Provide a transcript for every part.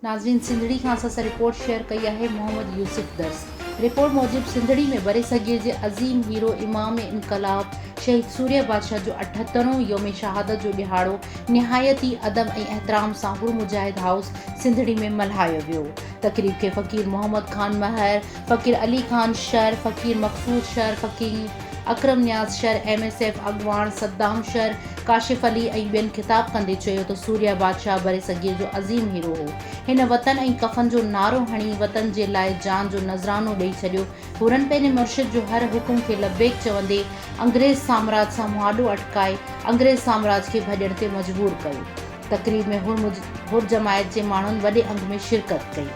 नाज़रीन सिंधड़ी खां असां सां रिपोर्ट शेयर कई आहे मोहम्मद यूसुफ दर्स। रिपोर्ट मूजिब सिंधड़ी में बरे सगीर जे अज़ीम हीरो इमाम इनकलाब शहीद सूर्य बादशाह जो 78वां योम शहादत जो ॾिहाड़ो निहायती अदब ऐं एहतराम सां हुर मुजाहिद हाउस सिंधड़ी में मल्हायो वियो। तक़रीब के फ़कीर मोहम्मद खान महर, फ़कीर अली खान शर, फ़कीर मक़सूद शर, फ़कीर अकरम न्याज़ शर, MSF अगवान सद्दाम शर, काशिफ अली ऐं ॿियनि ख़िताब कंदे चयो त सूर्य बादशाह बरे सगीर जो अज़ीम हीरो हो। हिन वतन ऐं कफ़न जो नारो हणी वतन जे लाइ जान जो नज़रानो ॾेई छॾियो। हुरनि पंहिंजे मुर्शिद जो हर हुकुम खे लबेक चवंदे अंग्रेज़ साम्राज सां मुआदो अटकाए अंग्रेज़ साम्राज खे भॼण ते मजबूर कयो। तक़रीब में हुर जमायत जे माण्हुनि वॾे अंग में शिरकत कई।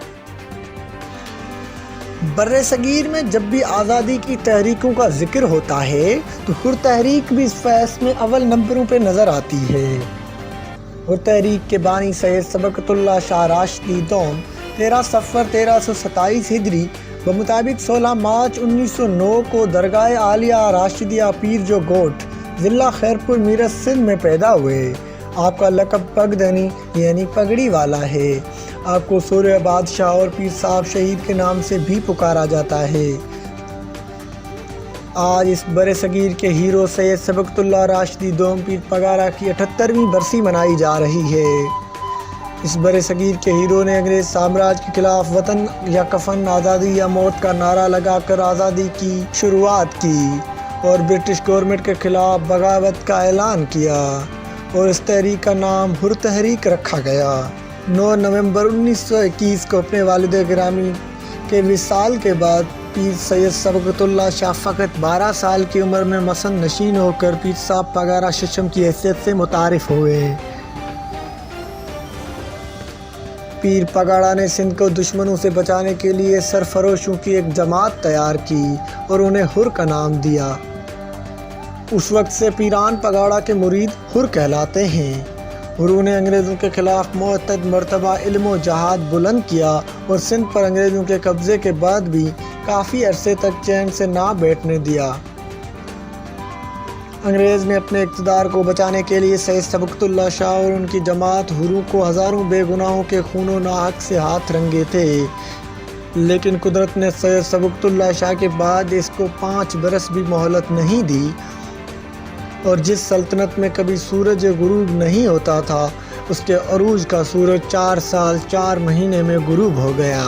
बर्रे सगीर में जब भी आज़ादी की तहरीकों का जिक्र होता है तो हुर तहरीक भी इस फहरिस्त में अव्वल नंबरों पे नज़र आती है। हुर तहरीक के बानी सैयद सबकतुल्लाह शाह राशिदी दोम 13 सफ़र 1327 हिजरी बमुताबिक 16 मार्च 1909 को दरगाह आलिया राशिदिया पीर जो गोठ ज़िला खैरपुर मीरठ सिंध में पैदा हुए। आपका लक़ब पगदनी यानी पगड़ी वाला है। आपको सूर्य बादशाह और पीर साहब शहीद के नाम से भी पुकारा जाता है। आज इस बरे सगीर के हीरो सैयद सबकतुल्लाह राशिदी दोम पीर पगारा की 78वीं बरसी मनाई जा रही है। इस बरे सगीर के हीरो ने अंग्रेज़ साम्राज्य के खिलाफ वतन या कफन, आज़ादी या मौत का नारा लगाकर आज़ादी की शुरुआत की और ब्रिटिश गवर्नमेंट के खिलाफ बगावत का ऐलान किया और इस तहरीक का नाम हुर तहरीक रखा गया। 9 नवंबर 1921 को अपने वालिद गिरामी के विसाल के बाद पीर सैयद सबकतुल्लाह शाह फ़कत 12 साल की उम्र में मसन नशीन होकर पीर साहब पगारा शिशम की हैसियत से मुतारिफ हुए। पीर पगाड़ा ने सिंध को दुश्मनों से बचाने के लिए सरफरोशों की एक जमात तैयार की और उन्हें हुर का नाम दिया। उस वक्त से पीरान पगाड़ा के मुरीद हुर कहलाते हैं। हुर ने अंग्रेज़ों के खिलाफ मुअत्तद मरतबा इल्म व जहाद बुलंद किया और सिंध पर अंग्रेज़ों के कब्ज़े के बाद भी काफ़ी अरसे तक चैन से ना बैठने दिया। अंग्रेज़ ने अपने इक़्तिदार को बचाने के लिए सैयद सबकतुल्लाह शाह और उनकी जमात हुरों को हज़ारों बेगुनाहों के खूनो नाहक से हाथ रंगे थे, लेकिन कुदरत ने सैयद सबकतुल्लाह शाह के बाद इसको 5 बरस भी मोहलत नहीं दी और जिस सल्तनत में कभी सूरज गुरूब नहीं होता था उसके अरूज का सूरज 4 साल 4 महीने में गुरूब हो गया।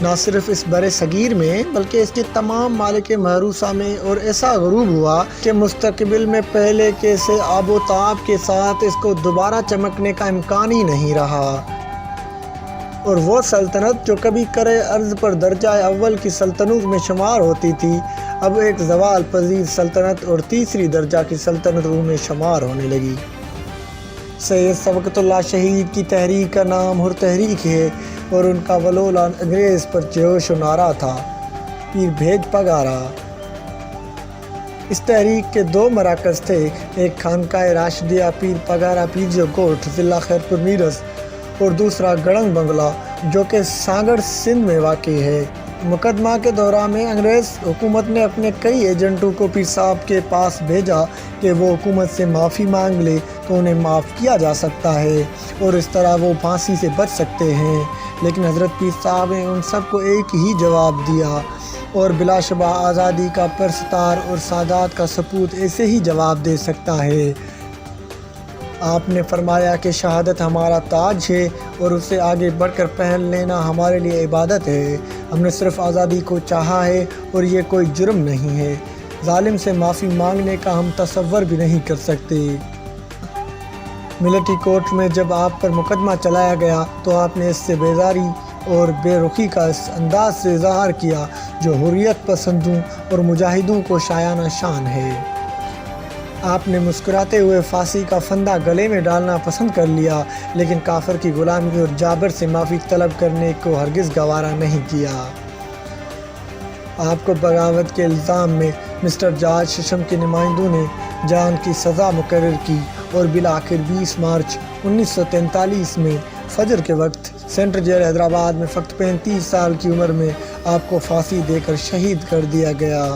न सिर्फ इस बरे सगीर में बल्कि इसके तमाम मालिक महरूसा में और ऐसा गुरूब हुआ कि मुस्तकबिल में पहले के से आबो ताब के साथ इसको दोबारा चमकने का इम्कान ही नहीं रहा। और वो सल्तनत जो कभी करे अर्ज़ पर दर्जा अव्वल की सल्तनत में शुमार होती थी अब एक ज़वाल पजीर सल्तनत और तीसरी दर्जा की सल्तनत में शुमार होने लगी। सैयद सबकतुल्लाह शहीद की तहरीक का नाम हुर तहरीक है और उनका वलोला अंग्रेज़ पर जोश व नारा था पीर भेज पगारा। इस तहरीक के 2 मराकज़ थे, एक खानकाए राशिदिया पीर पगारा पीर जो गोठ ज़िला खैरपुर मीरठ और दूसरा गड़ंग बंगला जो कि सागड़ सिंध में वाक़ई है। मुकदमा के दौरान में अंग्रेज़ हुकूमत ने अपने कई एजेंटों को पीर साहब के पास भेजा कि वो हुकूमत से माफ़ी मांग ले तो उन्हें माफ़ किया जा सकता है और इस तरह वो फांसी से बच सकते हैं, लेकिन हज़रत पीर साहब ने उन सब को एक ही जवाब दिया और बिलाशुबा आज़ादी का परस्तार और सादात का सपूत ऐसे ही जवाब दे सकता है। आपने फरमाया कि शहादत हमारा ताज है और उससे आगे बढ़कर पहन लेना हमारे लिए इबादत है। हमने सिर्फ आज़ादी को चाहा है और ये कोई जुर्म नहीं है। जालिम से माफ़ी मांगने का हम तसव्वुर भी नहीं कर सकते। मिलिट्री कोर्ट में जब आप पर मुकदमा चलाया गया तो आपने इससे बेजारी और बेरुखी का इस अंदाज से इज़हार किया जो हुर्रियत पसंदों और मुजाहिदों को शायाना शान है। आपने मुस्कुराते हुए फांसी का फंदा गले में डालना पसंद कर लिया, लेकिन काफिर की गुलामी और जाबर से माफ़ी तलब करने को हरगिज़ गवारा नहीं किया। आपको बगावत के इल्ज़ाम में मिस्टर जॉर्ज शिशम के नुमाइंदों ने जान की सज़ा मुकर्रर की और बिलाखिर 20 मार्च 1943 में फजर के वक्त सेंट्रल जेल हैदराबाद में फ़कत 35 साल की उम्र में आपको फांसी देकर शहीद कर दिया गया।